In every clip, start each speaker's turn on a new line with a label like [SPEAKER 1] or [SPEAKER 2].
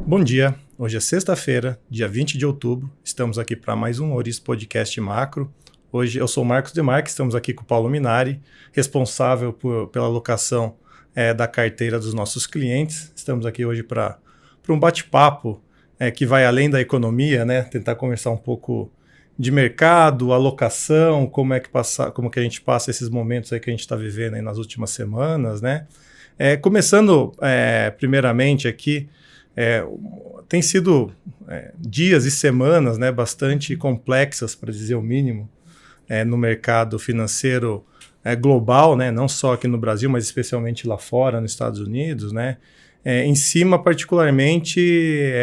[SPEAKER 1] Bom dia, hoje é sexta-feira, dia 20 de outubro, estamos aqui para mais um Ouriço Podcast Macro. Hoje eu sou o Marcos Demarque, estamos aqui com o Paulo Minari, responsável pela alocação da carteira dos nossos clientes. Estamos aqui hoje para um bate-papo que vai além da economia, né? Tentar conversar um pouco de mercado, alocação, como que a gente passa esses momentos aí que a gente está vivendo aí nas últimas semanas, né? Começando primeiramente aqui, tem sido dias e semanas, né, bastante complexas, para dizer o mínimo, no mercado financeiro global, né, não só aqui no Brasil, mas especialmente lá fora, nos Estados Unidos, né, em cima particularmente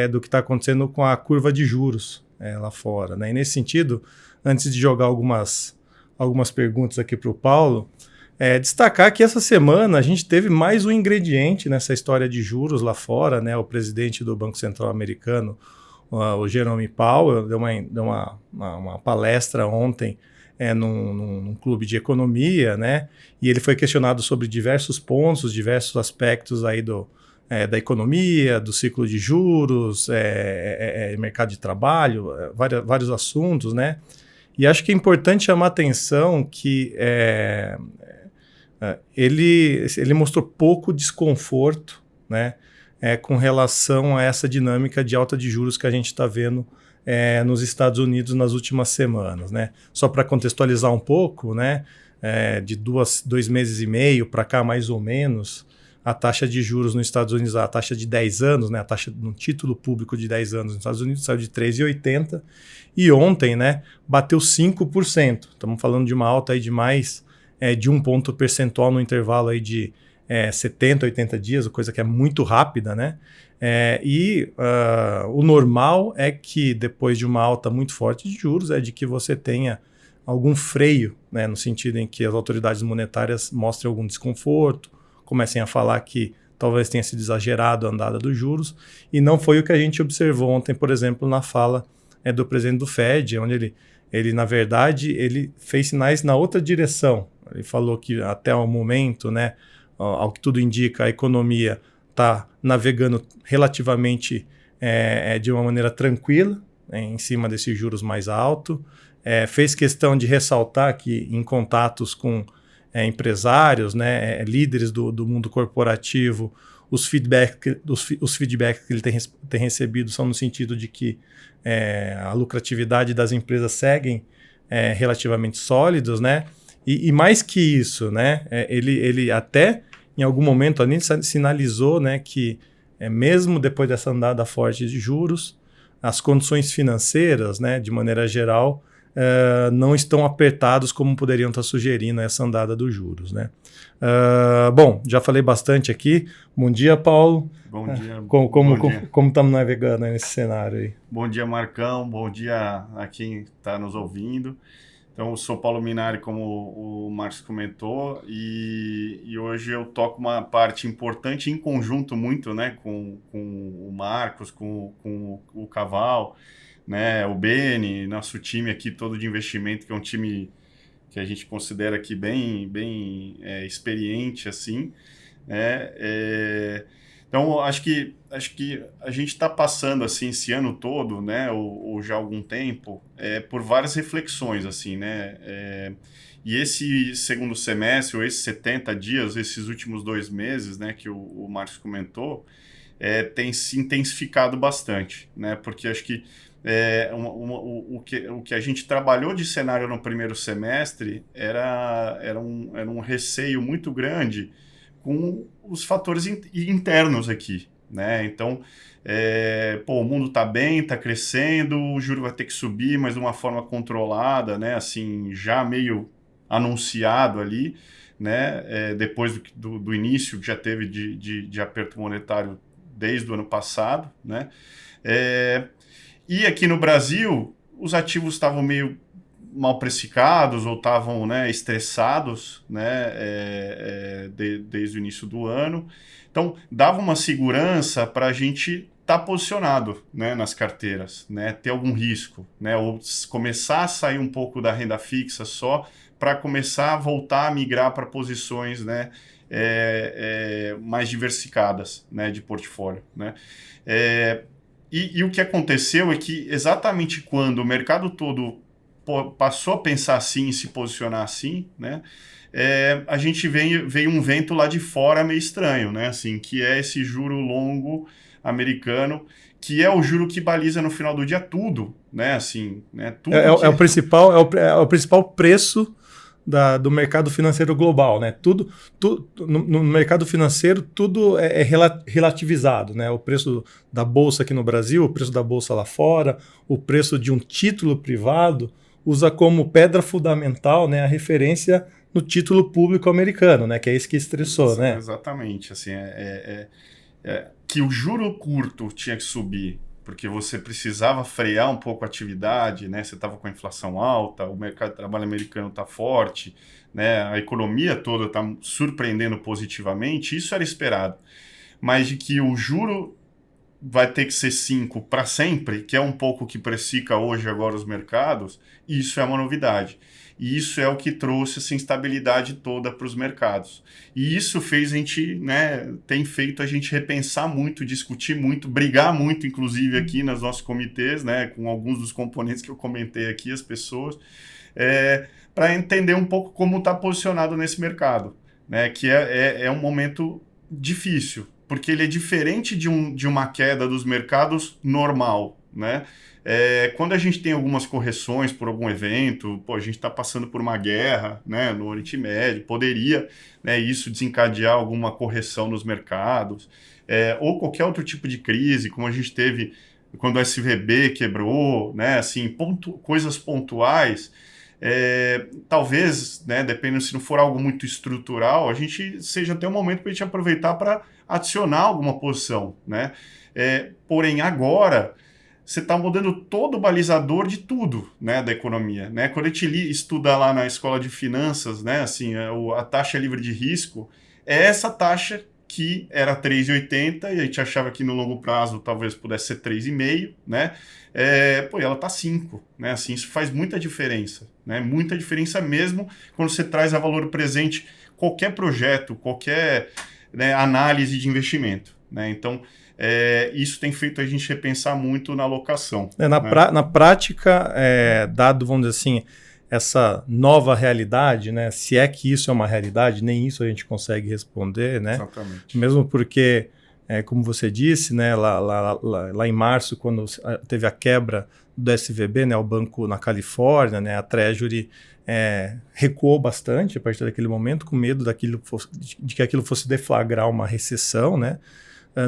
[SPEAKER 1] do que está acontecendo com a curva de juros lá fora, né. E nesse sentido, antes de jogar algumas perguntas aqui para o Paulo, destacar que essa semana a gente teve mais um ingrediente nessa história de juros lá fora, né? O presidente do Banco Central americano, o Jerome Powell, deu uma palestra ontem num clube de economia, né? E ele foi questionado sobre diversos pontos, diversos aspectos aí da economia, do ciclo de juros, mercado de trabalho, vários assuntos, né? E acho que é importante chamar a atenção que ele mostrou pouco desconforto, né, com relação a essa dinâmica de alta de juros que a gente está vendo nos Estados Unidos nas últimas semanas, né? Só para contextualizar um pouco, né, de 2 meses e meio para cá, mais ou menos, a taxa de juros nos Estados Unidos, a taxa de 10 anos, né, a taxa no título público de 10 anos nos Estados Unidos saiu de 3,80 e ontem, né, bateu 5%. Estamos falando de uma alta aí de mais de 1 ponto percentual no intervalo aí de 70, 80 dias, coisa que é muito rápida, né? O normal é que depois de uma alta muito forte de juros, de que você tenha algum freio, né, no sentido em que as autoridades monetárias mostrem algum desconforto, comecem a falar que talvez tenha sido exagerado a andada dos juros, e não foi o que a gente observou ontem, por exemplo, na fala do presidente do Fed, onde ele na verdade, ele fez sinais na outra direção. Ele falou que até o momento, né, ao que tudo indica, a economia está navegando relativamente de uma maneira tranquila, em cima desses juros mais altos. Fez questão de ressaltar que em contatos com empresários, né, líderes do mundo corporativo, os feedbacks que ele tem recebido são no sentido de que a lucratividade das empresas seguem relativamente sólidos, né? E mais que isso, né, ele até em algum momento ali sinalizou, né, que mesmo depois dessa andada forte de juros, as condições financeiras, né, de maneira geral, não estão apertados como poderiam estar sugerindo essa andada dos juros, né? Bom, já falei bastante aqui. Bom dia, Paulo.
[SPEAKER 2] Bom dia.
[SPEAKER 1] Como estamos navegando nesse cenário aí?
[SPEAKER 2] Bom dia, Marcão. Bom dia a quem está nos ouvindo. Então, eu sou Paulo Minari, como o Marcos comentou, e hoje eu toco uma parte importante em conjunto muito, né, com o Marcos, com o Caval, né, o Beni, nosso time aqui todo de investimento, que é um time que a gente considera aqui bem experiente, assim, né. Então, acho que a gente está passando, assim, esse ano todo, né, ou já há algum tempo, por várias reflexões, assim, né, e esse segundo semestre, ou esses 70 dias, esses últimos 2 meses, né, que o Marcos comentou, tem se intensificado bastante, né, porque acho que o que a gente trabalhou de cenário no primeiro semestre era um receio muito grande com os fatores internos aqui, né? Então, o mundo está bem, está crescendo, o juro vai ter que subir, mas de uma forma controlada, né? Assim, já meio anunciado ali, né? Depois do início que já teve de aperto monetário desde o ano passado, né? E aqui no Brasil, os ativos estavam meio mal precificados ou estavam, né, estressados, né, desde o início do ano. Então, dava uma segurança para a gente estar posicionado, né, nas carteiras, né, ter algum risco, né, ou começar a sair um pouco da renda fixa só para começar a voltar a migrar para posições, né, mais diversificadas, né, de portfólio, né. E o que aconteceu é que exatamente quando o mercado todo passou a pensar assim e se posicionar assim, né, a gente veio um vento lá de fora meio estranho, né, assim, que é esse juro longo americano, que é o juro que baliza no final do dia tudo, né, assim, né, tudo
[SPEAKER 1] É o principal preço do mercado financeiro global, né? No mercado financeiro tudo é relativizado, né? O preço da bolsa aqui no Brasil, o preço da bolsa lá fora, o preço de um título privado usa como pedra fundamental, né, a referência no título público americano, né? Que é isso que estressou, né?
[SPEAKER 2] Exatamente, assim, que o juro curto tinha que subir, porque você precisava frear um pouco a atividade, né? Você estava com a inflação alta, o mercado de trabalho americano está forte, né? A economia toda está surpreendendo positivamente, isso era esperado. Mas de que o juro vai ter que ser 5 para sempre, que é um pouco o que precifica hoje agora os mercados, isso é uma novidade. E isso é o que trouxe essa instabilidade toda para os mercados. E isso fez a gente, né, tem feito a gente repensar muito, discutir muito, brigar muito, inclusive aqui nos nossos comitês, né, com alguns dos componentes que eu comentei aqui, as pessoas, para entender um pouco como está posicionado nesse mercado, né, que é um momento difícil, porque ele é diferente de uma queda dos mercados normal, né? Quando a gente tem algumas correções por algum evento, a gente está passando por uma guerra, né, no Oriente Médio, poderia, né, isso desencadear alguma correção nos mercados, ou qualquer outro tipo de crise, como a gente teve quando o SVB quebrou, né, assim, coisas pontuais. Talvez, né, dependendo se não for algo muito estrutural, a gente seja até um momento para a gente aproveitar para adicionar alguma posição, né? Porém, agora você está mudando todo o balizador de tudo, né, da economia, né? Quando a gente estuda lá na escola de finanças, né, assim, a taxa livre de risco é essa taxa que era 3,80 e a gente achava que no longo prazo talvez pudesse ser 3,5, né? E ela está 5, né? Assim, isso faz muita diferença, né? Muita diferença mesmo quando você traz a valor presente qualquer projeto, qualquer, né, análise de investimento, né? Então, isso tem feito a gente repensar muito na alocação.
[SPEAKER 1] Na prática, dado, vamos dizer assim, essa nova realidade, né? Se é que isso é uma realidade, nem isso a gente consegue responder, né?
[SPEAKER 2] Exatamente.
[SPEAKER 1] Mesmo porque, como você disse, né, lá em março, quando teve a quebra do SVB, né, o banco na Califórnia, né, a Treasury recuou bastante a partir daquele momento, com medo de que aquilo fosse deflagrar uma recessão, né?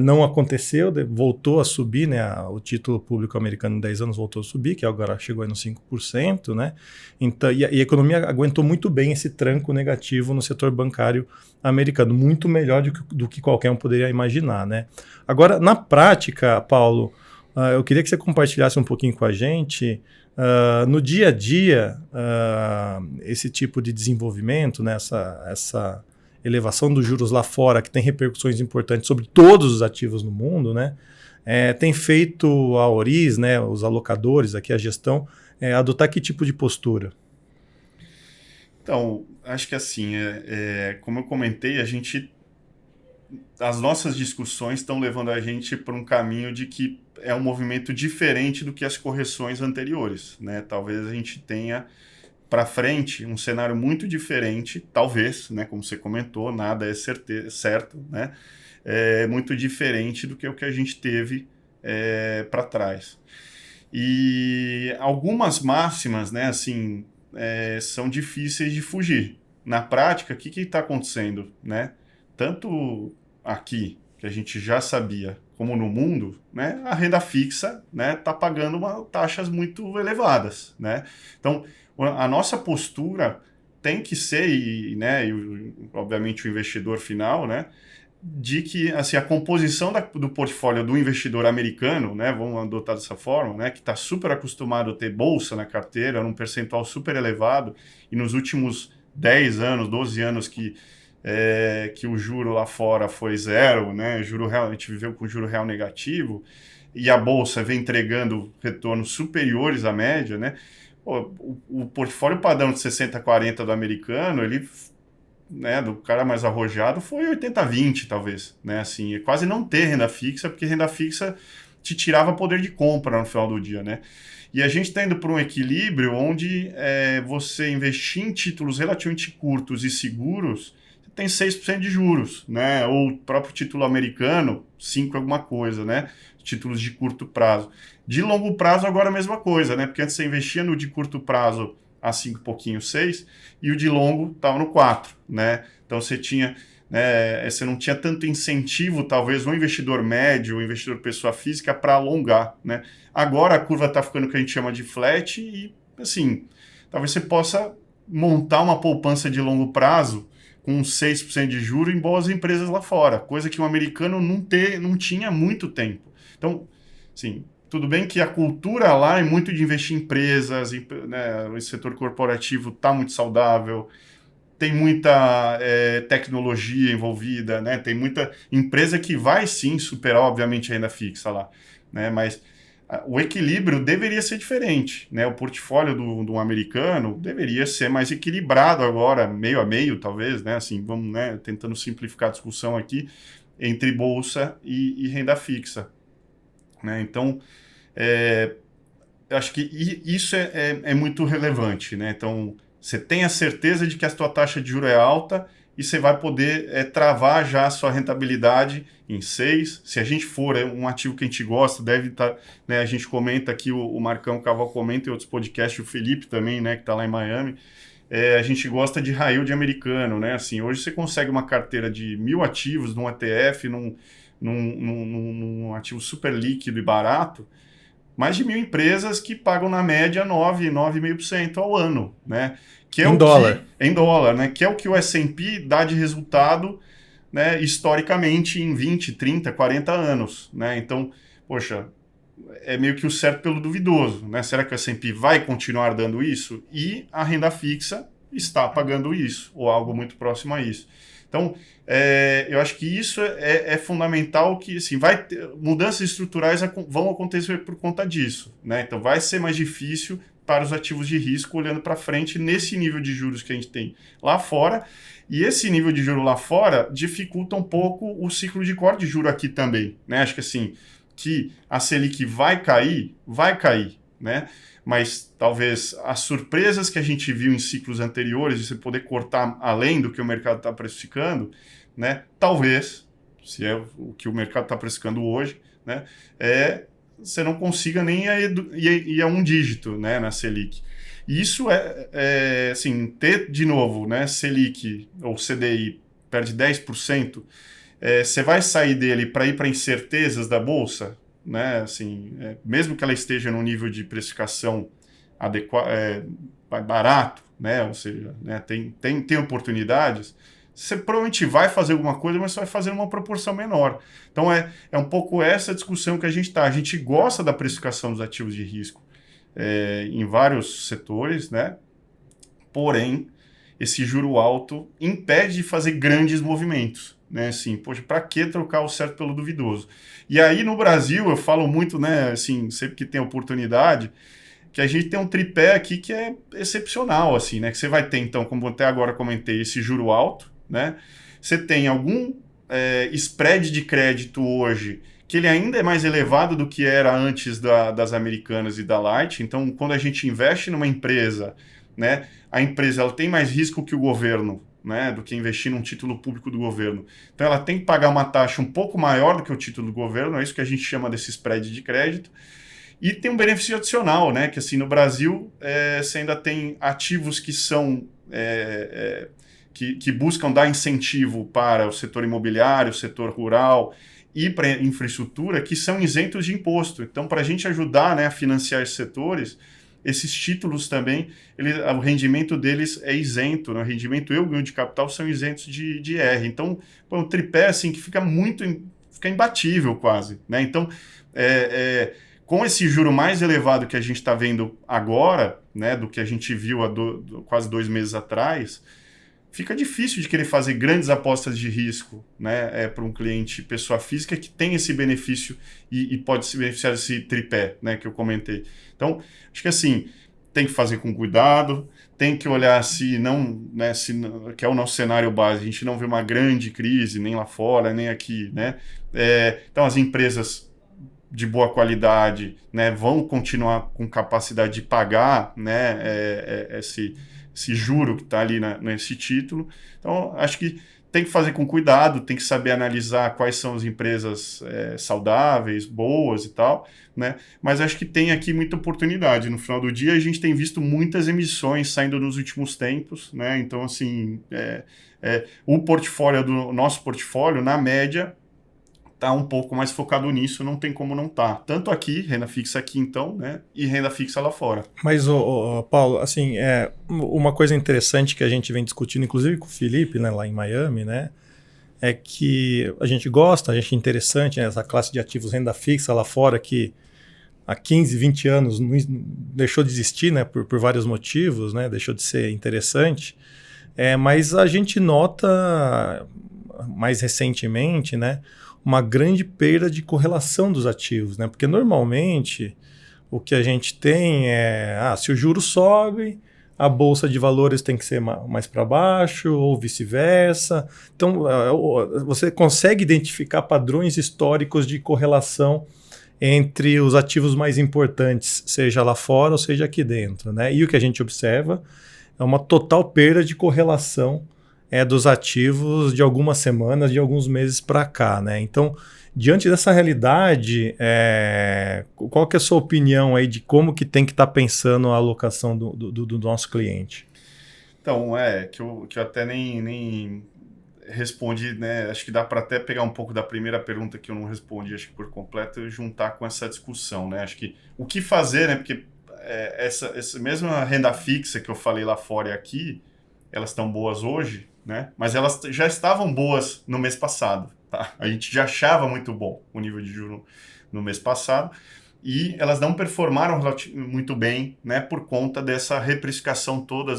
[SPEAKER 1] Não aconteceu, voltou a subir, né? O título público americano em 10 anos voltou a subir, que agora chegou aí nos 5%, né? Então, e a economia aguentou muito bem esse tranco negativo no setor bancário americano, muito melhor do que qualquer um poderia imaginar, né? Agora, na prática, Paulo, eu queria que você compartilhasse um pouquinho com a gente, no dia a dia, esse tipo de desenvolvimento, né? Essa elevação dos juros lá fora, que tem repercussões importantes sobre todos os ativos no mundo, né, tem feito a Oriz, né, os alocadores, aqui a gestão, adotar que tipo de postura?
[SPEAKER 2] Então, acho que assim, como eu comentei, as nossas discussões estão levando a gente para um caminho de que é um movimento diferente do que as correções anteriores, né? Talvez a gente tenha para frente um cenário muito diferente, talvez, né, como você comentou, nada é certo, né, muito diferente do que o que a gente teve para trás. E algumas máximas, né, assim, são difíceis de fugir. Na prática, o que está acontecendo, né? Tanto aqui, que a gente já sabia, como no mundo, né, a renda fixa, né, está pagando taxas muito elevadas, né? Então, a nossa postura tem que ser, né, obviamente o investidor final, né, de que assim, a composição do portfólio do investidor americano, né, vamos adotar dessa forma, né, que está super acostumado a ter bolsa na carteira, num percentual super elevado, e nos últimos 10 anos, 12 anos que o juro lá fora foi zero, né, juro real, a gente viveu com juro real negativo, e a bolsa vem entregando retornos superiores à média, né. O portfólio padrão de 60-40 do americano, ele, né, do cara mais arrojado, foi 80-20, talvez, né, assim, quase não ter renda fixa, porque renda fixa te tirava poder de compra no final do dia, né? E a gente está indo para um equilíbrio onde você investir em títulos relativamente curtos e seguros, você tem 6% de juros, né? Ou o próprio título americano, 5 alguma coisa, né? Títulos de curto prazo. De longo prazo, agora a mesma coisa, né? Porque antes você investia no de curto prazo a 5 pouquinho, 6, e o de longo estava no 4, né? Então você tinha... você não tinha tanto incentivo, talvez, um investidor médio, um investidor pessoa física, para alongar, né? Agora a curva está ficando o que a gente chama de flat e, assim, talvez você possa montar uma poupança de longo prazo com 6% de juros em boas empresas lá fora, coisa que o americano não tinha há muito tempo. Então, assim, tudo bem que a cultura lá é muito de investir em empresas, né, o setor corporativo está muito saudável, tem muita tecnologia envolvida, né? Tem muita empresa que vai sim superar, obviamente, a renda fixa lá, né? Mas o equilíbrio deveria ser diferente, né? O portfólio do americano deveria ser mais equilibrado agora, meio a meio, talvez, né? Assim, vamos, né, tentando simplificar a discussão aqui entre bolsa e renda fixa, né? Então, eu acho que isso é muito relevante, né? Então, você tem a certeza de que a sua taxa de juros é alta e você vai poder travar já a sua rentabilidade em 6. Se a gente for um ativo que a gente gosta, deve estar... né, a gente comenta aqui, o Marcão Caval comenta em outros podcasts, o Felipe também, né, que está lá em Miami. A gente gosta de high yield americano, né? Assim, hoje você consegue uma carteira de 1.000 ativos num ETF, num ativo super líquido e barato, mais de 1.000 empresas que pagam na média 9,5% ao ano, né? Que é
[SPEAKER 1] em dólar.
[SPEAKER 2] Em dólar, né? Que é o que o S&P dá de resultado, né, historicamente em 20, 30, 40 anos, né? Então, poxa, é meio que o certo pelo duvidoso, né? Será que o S&P vai continuar dando isso? E a renda fixa está pagando isso, ou algo muito próximo a isso. Então, eu acho que isso é fundamental, que assim, mudanças estruturais vão acontecer por conta disso, né? Então, vai ser mais difícil para os ativos de risco olhando para frente nesse nível de juros que a gente tem lá fora. E esse nível de juros lá fora dificulta um pouco o ciclo de corte de juros aqui também, né? Acho que assim, que a Selic vai cair, né? Mas talvez as surpresas que a gente viu em ciclos anteriores, de você poder cortar além do que o mercado está precificando, né? Talvez, se é o que o mercado está precificando hoje, né? Você não consiga nem ir a um dígito, né, na Selic. E isso assim, ter de novo, né, Selic ou CDI perde 10%, você vai sair dele para ir para incertezas da Bolsa, né, assim, mesmo que ela esteja num nível de precificação barato, né, ou seja, né, tem oportunidades, você provavelmente vai fazer alguma coisa, mas você vai fazer uma proporção menor. Então é um pouco essa discussão que a gente está. A gente gosta da precificação dos ativos de risco em vários setores, né? Porém, esse juro alto impede de fazer grandes movimentos, né? Assim, poxa, para que trocar o certo pelo duvidoso? E aí no Brasil eu falo muito, né? Assim, sempre que tem oportunidade, que a gente tem um tripé aqui que é excepcional, assim, né? Que você vai ter, então, como até agora comentei, esse juro alto, né? Você tem algum spread de crédito hoje que ele ainda é mais elevado do que era antes das americanas e da Light. Então, quando a gente investe numa empresa, né, a empresa ela tem mais risco que o governo, né, do que investir num título público do governo. Então, ela tem que pagar uma taxa um pouco maior do que o título do governo, é isso que a gente chama desse spread de crédito. E tem um benefício adicional, né, que assim, no Brasil, você ainda tem ativos que são... Que buscam dar incentivo para o setor imobiliário, o setor rural e para a infraestrutura, que são isentos de imposto. Então, para a gente ajudar, né, a financiar esses setores, esses títulos também, o rendimento deles é isento, né? O rendimento e o ganho de capital são isentos de IR. Então, é um tripé assim, que fica imbatível quase, né? Então, com esse juro mais elevado que a gente está vendo agora, né, do que a gente viu há quase 2 meses atrás, fica difícil de querer fazer grandes apostas de risco, né, para um cliente pessoa física que tem esse benefício e pode se beneficiar desse tripé, né, que eu comentei. Então, acho que assim, tem que fazer com cuidado, tem que olhar se não, né, que é o nosso cenário base, a gente não vê uma grande crise, nem lá fora, nem aqui, né? Então, as empresas de boa qualidade, né, vão continuar com capacidade de pagar, né, esse juro que está ali nesse título. Então, acho que tem que fazer com cuidado, tem que saber analisar quais são as empresas saudáveis, boas e tal, né? Mas acho que tem aqui muita oportunidade. No final do dia, a gente tem visto muitas emissões saindo nos últimos tempos, né? Então, assim, o nosso portfólio, na média, está um pouco mais focado nisso, não tem como não tá. Tanto aqui, renda fixa aqui então, né? E renda fixa lá fora.
[SPEAKER 1] Mas, Paulo, assim, uma coisa interessante que a gente vem discutindo, inclusive com o Felipe, né, lá em Miami, né? É que a gente gosta, a gente é interessante, né, essa classe de ativos renda fixa lá fora que há 15, 20 anos deixou de existir, né, por vários motivos, né? Deixou de ser interessante. Mas a gente nota mais recentemente, né, uma grande perda de correlação dos ativos, né? Porque normalmente o que a gente tem se o juro sobe, a bolsa de valores tem que ser mais para baixo ou vice-versa. Então, você consegue identificar padrões históricos de correlação entre os ativos mais importantes, seja lá fora ou seja aqui dentro, né? E o que a gente observa é uma total perda de correlação dos ativos de algumas semanas, de alguns meses para cá, né? Então, diante dessa realidade, qual que é a sua opinião aí de como que tem que estar pensando a alocação do nosso cliente?
[SPEAKER 2] Então, que eu até nem respondi, né? Acho que dá para até pegar um pouco da primeira pergunta que eu não respondi, acho que por completo, e juntar com essa discussão, né? Acho que o que fazer, né? Porque essa mesma renda fixa que eu falei lá fora e aqui, elas estão boas hoje, né? Mas elas já estavam boas no mês passado, tá? A gente já achava muito bom o nível de juros no mês passado e elas não performaram muito bem, né? Por conta dessa reprecificação toda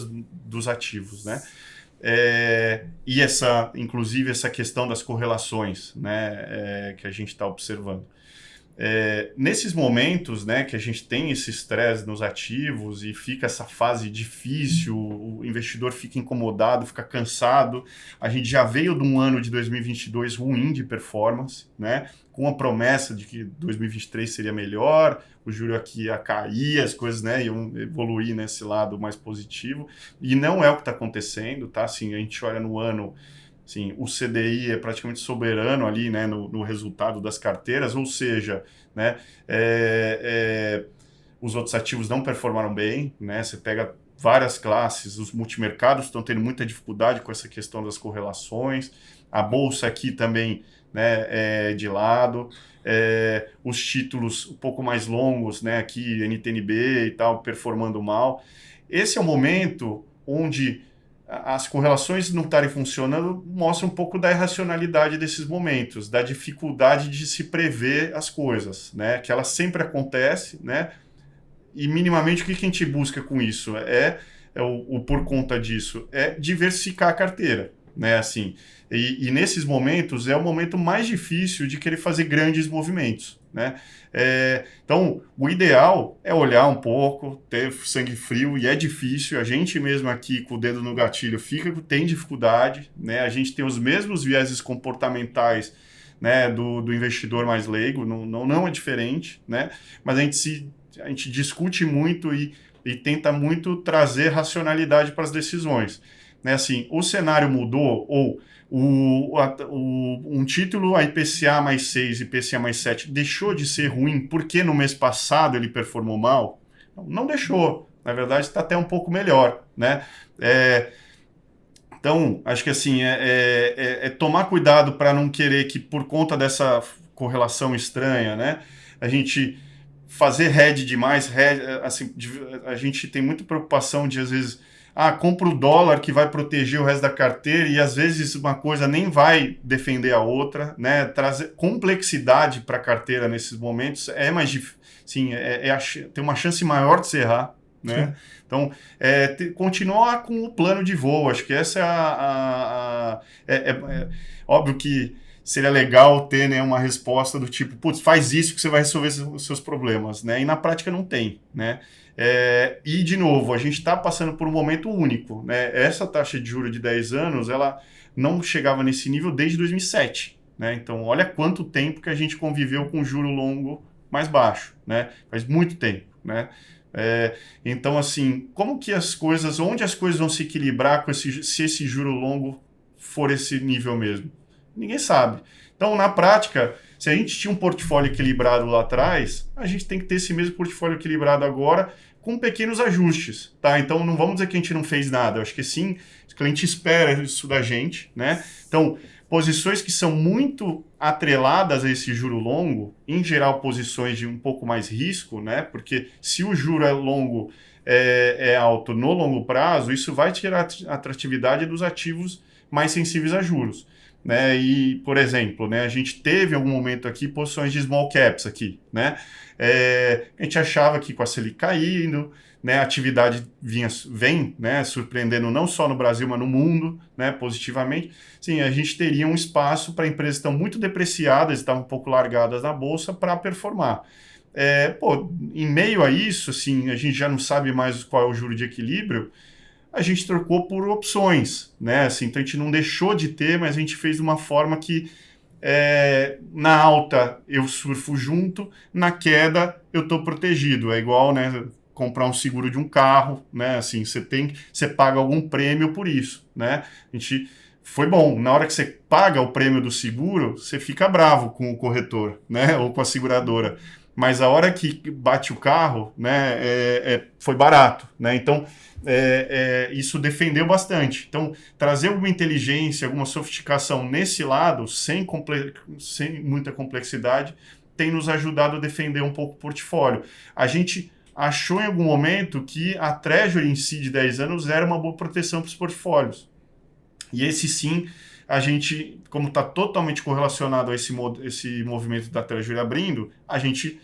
[SPEAKER 2] dos ativos, né? E inclusive essa questão das correlações, né? Que a gente está observando. Nesses momentos, né, que a gente tem esse estresse nos ativos e fica essa fase difícil, o investidor fica incomodado, fica cansado, a gente já veio de um ano de 2022 ruim de performance, né, com a promessa de que 2023 seria melhor, o juro aqui ia cair, as coisas, né, iam evoluir nesse lado mais positivo, e não é o que está acontecendo, tá? Assim, a gente olha no ano... Sim, o CDI é praticamente soberano ali, né, no resultado das carteiras, ou seja, né, os outros ativos não performaram bem, né, você pega várias classes, os multimercados estão tendo muita dificuldade com essa questão das correlações, a bolsa aqui também, né, de lado, os títulos um pouco mais longos, né, aqui NTNB e tal, performando mal. Esse é o momento onde as correlações não estarem funcionando mostra um pouco da irracionalidade desses momentos, da dificuldade de se prever as coisas, né? Que ela sempre acontece, né? E minimamente o que a gente busca com isso? Por conta disso, diversificar a carteira, né? Assim, e nesses momentos é o momento mais difícil de querer fazer grandes movimentos, né? Então, o ideal é olhar um pouco, ter sangue frio, e é difícil. A gente mesmo aqui, com o dedo no gatilho, tem dificuldade, né? A gente tem os mesmos vieses comportamentais, né, do investidor mais leigo, não é diferente, né? Mas a gente discute muito e tenta muito trazer racionalidade para as decisões, né? Assim, o cenário mudou, ou um título, a IPCA mais 6 e IPCA mais 7, deixou de ser ruim porque no mês passado ele performou mal? Não deixou. Na verdade, está até um pouco melhor, né? Então, acho que assim, tomar cuidado para não querer que, por conta dessa correlação estranha, né, a gente fazer hedge demais, assim, a gente tem muita preocupação de, às vezes, compra o dólar que vai proteger o resto da carteira, e às vezes uma coisa nem vai defender a outra, né? Trazer complexidade para a carteira nesses momentos é mais difícil, sim, tem uma chance maior de se errar, né? Então, continuar com o plano de voo, acho que essa é óbvio que seria legal ter, né, uma resposta do tipo, putz, faz isso que você vai resolver os seus problemas, né? E na prática não tem, né? E, de novo, a gente está passando por um momento único, né? Essa taxa de juros de 10 anos, ela não chegava nesse nível desde 2007, né? Então, olha quanto tempo que a gente conviveu com juro longo, mais baixo, né? Faz muito tempo, né? Então, assim, como que onde as coisas vão se equilibrar se esse juro longo for esse nível mesmo? Ninguém sabe. Então, na prática, se a gente tinha um portfólio equilibrado lá atrás, a gente tem que ter esse mesmo portfólio equilibrado agora com pequenos ajustes, tá? Então, não vamos dizer que a gente não fez nada. Eu acho que sim, o cliente espera isso da gente, né? Então, posições que são muito atreladas a esse juro longo, em geral posições de um pouco mais risco, né? Porque se o juro é longo, é alto no longo prazo, isso vai tirar a atratividade dos ativos mais sensíveis a juros. Né? E, por exemplo, né, a gente teve em algum momento aqui posições de small caps aqui, né? A gente achava que com a Selic caindo, né, a atividade vem, né, surpreendendo não só no Brasil, mas no mundo, né, positivamente. Sim, a gente teria um espaço para empresas que estão muito depreciadas, estavam um pouco largadas na bolsa, para performar. Em meio a isso, assim, a gente já não sabe mais qual é o juro de equilíbrio, a gente trocou por opções, né? Assim, então a gente não deixou de ter, mas a gente fez de uma forma que na alta eu surfo junto, na queda eu estou protegido. É igual, né, comprar um seguro de um carro, né? Assim, você paga algum prêmio por isso, né? Foi bom. Na hora que você paga o prêmio do seguro, você fica bravo com o corretor, né? Ou com a seguradora. Mas a hora que bate o carro, né, foi barato, né? Então, isso defendeu bastante. Então, trazer alguma inteligência, alguma sofisticação nesse lado, sem muita complexidade, tem nos ajudado a defender um pouco o portfólio. A gente achou em algum momento que a Treasury em si de 10 anos era uma boa proteção para os portfólios. E esse sim, a gente, como está totalmente correlacionado a esse movimento da Treasury abrindo, a gente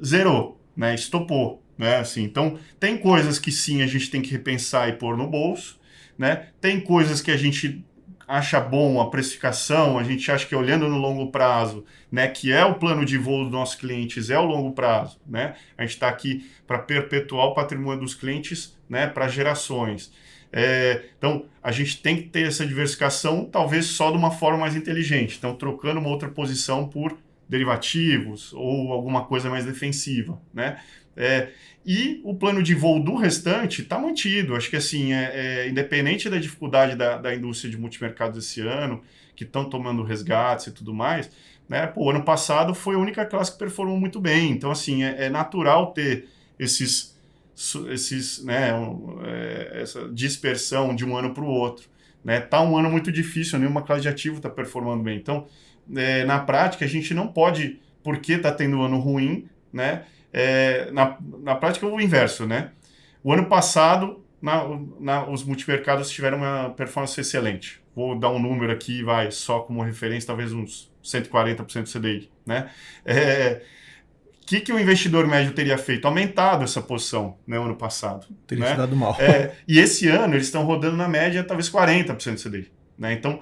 [SPEAKER 2] zerou, né? Estopou. Né? Assim, então, tem coisas que sim a gente tem que repensar e pôr no bolso. Né? Tem coisas que a gente acha bom a precificação, a gente acha que olhando no longo prazo, né, que é o plano de voo dos nossos clientes, é o longo prazo. Né? A gente está aqui para perpetuar o patrimônio dos clientes, né, para gerações. Então, a gente tem que ter essa diversificação, talvez só de uma forma mais inteligente. Então, trocando uma outra posição por derivativos ou alguma coisa mais defensiva, né? E o plano de voo do restante está mantido. Acho que assim, independente da dificuldade da indústria de multimercados esse ano, que estão tomando resgates e tudo mais, né? O ano passado foi a única classe que performou muito bem. Então, assim, é natural ter né, essa dispersão de um ano para o outro. Né? Tá um ano muito difícil, nenhuma classe de ativo está performando bem. Então, na prática, a gente não pode, porque está tendo um ano ruim, né? Na prática é o inverso, né? O ano passado, os multimercados tiveram uma performance excelente. Vou dar um número aqui, só como referência, talvez uns 140% do CDI, né? Que o investidor médio teria feito? Aumentado essa posição, né, ano passado.
[SPEAKER 1] Teria
[SPEAKER 2] né?
[SPEAKER 1] se dado mal.
[SPEAKER 2] E esse ano eles estão rodando na média talvez 40% do CDI. Né? Então,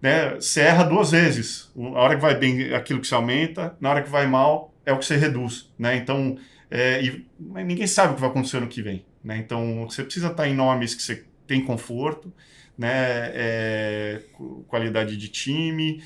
[SPEAKER 2] né, você erra duas vezes. A hora que vai bem é aquilo que você aumenta, na hora que vai mal é o que você reduz. Né? Então, mas ninguém sabe o que vai acontecer no que vem. Né? Então, você precisa estar em nomes que você tem conforto, né? Qualidade de time,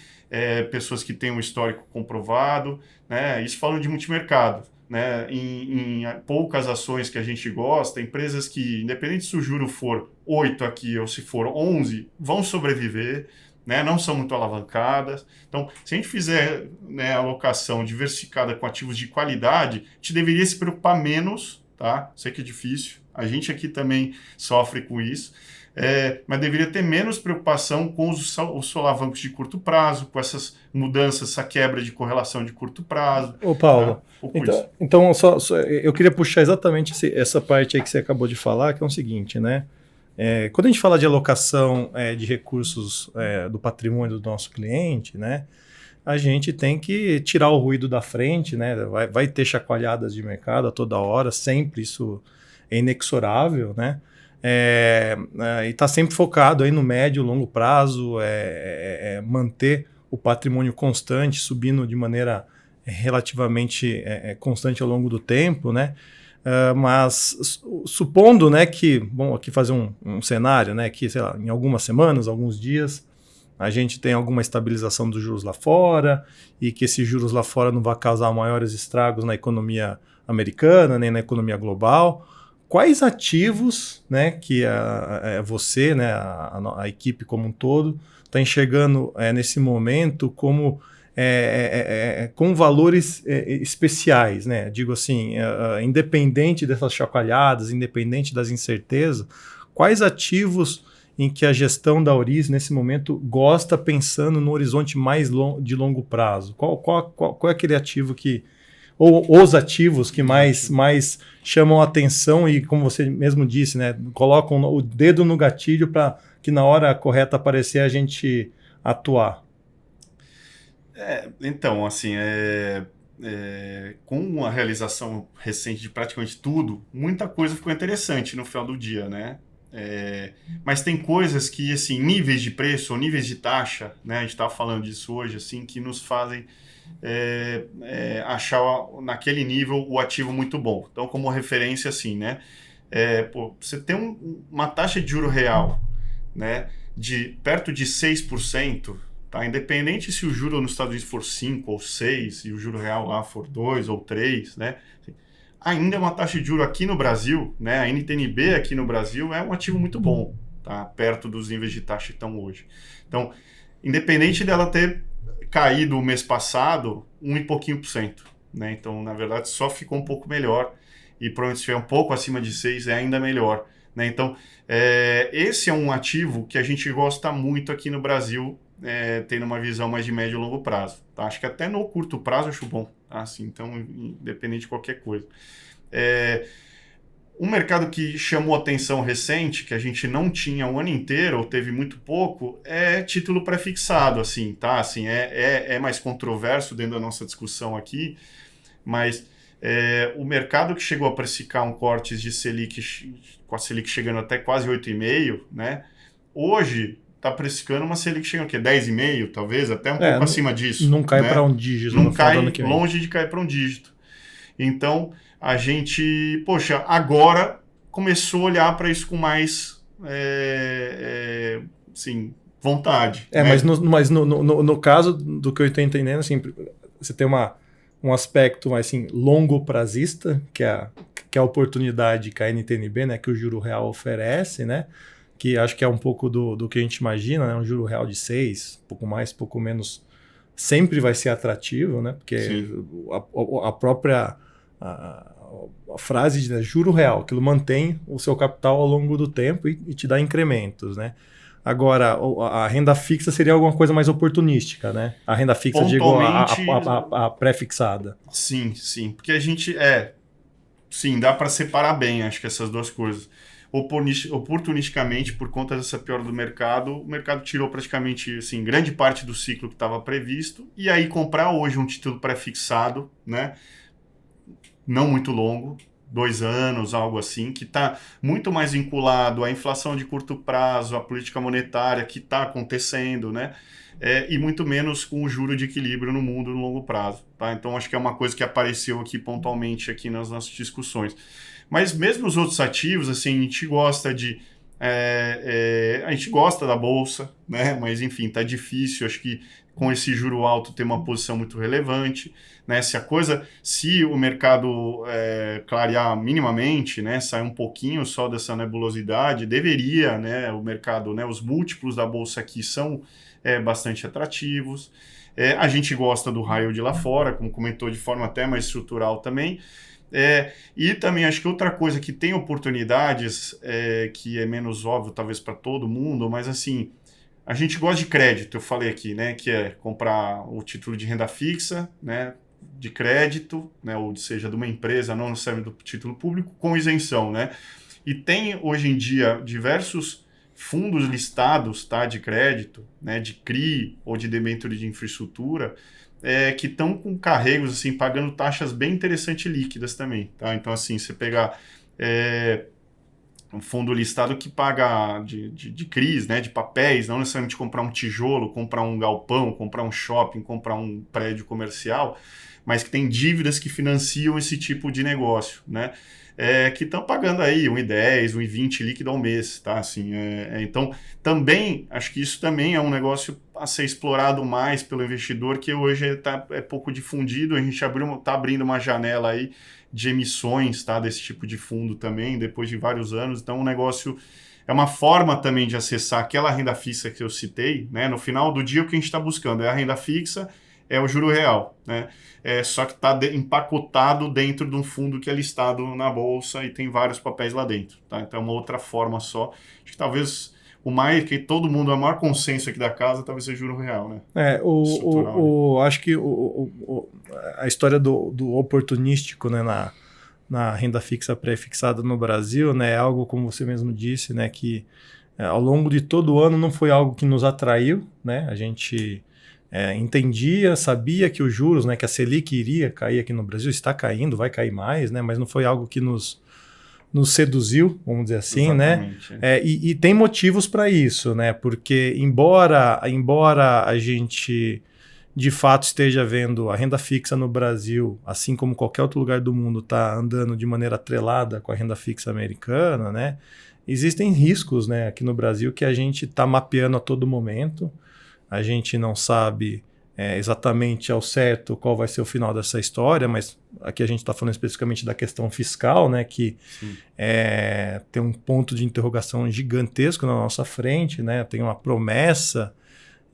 [SPEAKER 2] pessoas que têm um histórico comprovado. Né? Isso falando de multimercado. Né? Em poucas ações que a gente gosta, empresas que, independente se o juro for 8 aqui ou se for 11, vão sobreviver, né? Não são muito alavancadas. Então, se a gente fizer, né, alocação diversificada com ativos de qualidade, a gente deveria se preocupar menos, tá? Sei que é difícil, a gente aqui também sofre com isso, mas deveria ter menos preocupação com os solavancos de curto prazo, com essas mudanças, essa quebra de correlação de curto prazo.
[SPEAKER 1] Ô, Paulo,
[SPEAKER 2] tá?
[SPEAKER 1] então eu queria puxar exatamente essa parte aí que você acabou de falar, que é o seguinte, né? Quando a gente fala de alocação de recursos do patrimônio do nosso cliente, né? A gente tem que tirar o ruído da frente, né? Vai ter chacoalhadas de mercado a toda hora, sempre, isso é inexorável, né? E está sempre focado aí no médio e longo prazo, manter o patrimônio constante, subindo de maneira relativamente constante ao longo do tempo, né? Mas supondo, né, que, bom, aqui fazer um cenário, né, que, sei lá, em algumas semanas, alguns dias, a gente tem alguma estabilização dos juros lá fora e que esses juros lá fora não vai causar maiores estragos na economia americana nem na economia global. Quais ativos, né, que você, né, a equipe como um todo, está enxergando nesse momento como com valores especiais, né? Digo assim, independente dessas chacoalhadas, independente das incertezas, quais ativos em que a gestão da Auris, nesse momento, gosta pensando no horizonte mais de longo prazo? Qual é aquele ativo que... Ou os ativos que mais chamam a atenção e, como você mesmo disse, né, colocam o dedo no gatilho para que na hora correta aparecer a gente atuar?
[SPEAKER 2] Então, assim, com a realização recente de praticamente tudo, muita coisa ficou interessante no final do dia, né? Mas tem coisas que, assim, níveis de preço ou níveis de taxa, né? A gente estava falando disso hoje, assim, que nos fazem achar naquele nível o ativo muito bom. Então, como referência, assim, né? Você tem uma taxa de juro real, né? De perto de 6%, tá? Independente se o juro nos Estados Unidos for 5 ou 6 e o juro real lá for 2 ou 3, né? Ainda é uma taxa de juro aqui no Brasil, né? A NTN-B aqui no Brasil é um ativo muito bom, tá? Perto dos níveis de taxa que estão hoje. Então, independente dela ter caído o mês passado, 1 e pouquinho por cento, né? Então, na verdade, só ficou um pouco melhor e provavelmente se estiver um pouco acima de 6 é ainda melhor, né? Então, esse é um ativo que a gente gosta muito aqui no Brasil, tendo uma visão mais de médio e longo prazo, tá? Acho que até no curto prazo eu acho bom, tá? Assim, então, independente de qualquer coisa. Um mercado que chamou atenção recente, que a gente não tinha o ano inteiro, ou teve muito pouco, é título pré-fixado, assim, tá? Assim, é mais controverso dentro da nossa discussão aqui, mas o mercado que chegou a precificar um corte de Selic, com a Selic chegando até quase 8,5, né? Hoje está precificando uma Selic chegando aqui, 10,5, talvez, até um pouco acima disso.
[SPEAKER 1] Não cai,
[SPEAKER 2] né?
[SPEAKER 1] para um dígito.
[SPEAKER 2] Não cai longe de cair para um dígito. Então, a gente, agora começou a olhar para isso com mais assim, vontade. Né?
[SPEAKER 1] Mas no caso do que eu estou entendendo, assim, você tem um aspecto assim, longo prazista, que é a oportunidade que a NTN-B, né, que o juro real oferece, né, que acho que é um pouco do que a gente imagina, né, um juro real de 6, pouco mais, pouco menos, sempre vai ser atrativo, né, porque a própria a frase de juro real, aquilo mantém o seu capital ao longo do tempo e te dá incrementos, né? Agora, a renda fixa seria alguma coisa mais oportunística, né? A renda fixa, digo, a pré-fixada.
[SPEAKER 2] Sim, sim. Porque a gente sim, dá para separar bem, acho que essas duas coisas. Oportunisticamente, por conta dessa piora do mercado, o mercado tirou praticamente assim, grande parte do ciclo que estava previsto, e aí comprar hoje um título pré-fixado, né? Não muito longo, 2 anos, algo assim, que está muito mais vinculado à inflação de curto prazo, à política monetária que está acontecendo, né? E muito menos com o juro de equilíbrio no mundo no longo prazo. Tá? Então, acho que é uma coisa que apareceu aqui pontualmente aqui nas nossas discussões. Mas mesmo os outros ativos, assim, a gente gosta a gente gosta da Bolsa, né? Mas, enfim, está difícil, acho que com esse juro alto ter uma posição muito relevante. Né, se o mercado clarear minimamente, né, sair um pouquinho só dessa nebulosidade, deveria, né, o mercado, né, os múltiplos da bolsa aqui são bastante atrativos. A gente gosta do high yield lá fora, como comentou, de forma até mais estrutural também. E também acho que outra coisa que tem oportunidades, que é menos óbvio talvez para todo mundo, mas assim, a gente gosta de crédito, eu falei aqui, né, que é comprar o título de renda fixa, né, de crédito, né, ou seja, de uma empresa, não necessariamente do título público, com isenção, né? E tem hoje em dia diversos fundos listados, tá, de crédito, né, de CRI ou de debênture de infraestrutura, que estão com carregos, assim, pagando taxas bem interessantes e líquidas também, tá? Então, assim, você pegar um fundo listado que paga de CRIs, né, de papéis, não necessariamente comprar um tijolo, comprar um galpão, comprar um shopping, comprar um prédio comercial, mas que tem dívidas que financiam esse tipo de negócio, né? que estão pagando aí 1,10, 1,20 líquido ao mês, tá? Assim, então, também, acho que isso também é um negócio a ser explorado mais pelo investidor, que hoje é pouco difundido. A gente está abrindo uma janela aí de emissões, tá? Desse tipo de fundo também, depois de vários anos. Então, o negócio é uma forma também de acessar aquela renda fixa que eu citei, né? No final do dia, o que a gente está buscando é a renda fixa, é o juro real, né? Só que está empacotado dentro de um fundo que é listado na bolsa e tem vários papéis lá dentro, tá? Então é uma outra forma só. Acho que talvez o maior consenso aqui da casa talvez seja o juro real, né?
[SPEAKER 1] Acho que a história do oportunístico, né, na renda fixa pré-fixada no Brasil, né, é algo, como você mesmo disse, né, que ao longo de todo o ano não foi algo que nos atraiu, né? A gente entendia, sabia que os juros, né, que a Selic iria cair aqui no Brasil, está caindo, vai cair mais, né, mas não foi algo que nos seduziu, vamos dizer assim, exatamente, né? E tem motivos para isso, né? Porque embora a gente de fato esteja vendo a renda fixa no Brasil, assim como qualquer outro lugar do mundo está andando de maneira atrelada com a renda fixa americana, né? Existem riscos, né, aqui no Brasil que a gente está mapeando a todo momento. A gente não sabe exatamente ao certo qual vai ser o final dessa história, mas aqui a gente está falando especificamente da questão fiscal, né, que tem um ponto de interrogação gigantesco na nossa frente, né, tem uma promessa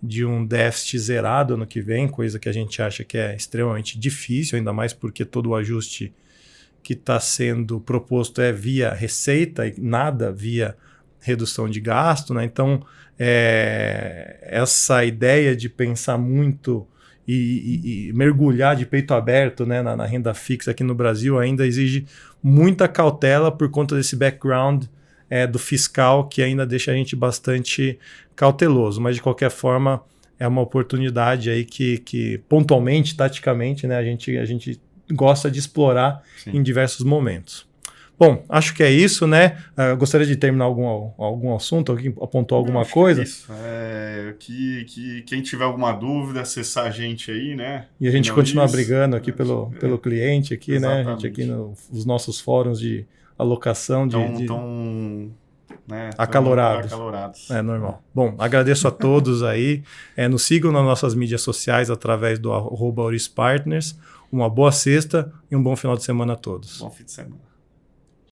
[SPEAKER 1] de um déficit zerado ano que vem, coisa que a gente acha que é extremamente difícil, ainda mais porque todo o ajuste que está sendo proposto é via receita e nada via redução de gasto, né? Então, essa ideia de pensar muito e mergulhar de peito aberto, né, na renda fixa aqui no Brasil ainda exige muita cautela por conta desse background do fiscal que ainda deixa a gente bastante cauteloso. Mas, de qualquer forma, é uma oportunidade aí que pontualmente, taticamente, né, a gente gosta de explorar em diversos momentos. Bom, acho que é isso, né? Gostaria de terminar algum assunto, alguém apontou alguma coisa?
[SPEAKER 2] Isso. Que quem tiver alguma dúvida, acessar a gente aí, né?
[SPEAKER 1] E a gente continua brigando aqui pelo cliente, aqui, exatamente, né? A gente aqui nos nossos fóruns de alocação né, acalorados. É normal. Bom, agradeço a todos aí. Nos sigam nas nossas mídias sociais através do @AurisPartners. Uma boa sexta e um bom final de semana a todos.
[SPEAKER 2] Bom fim de semana.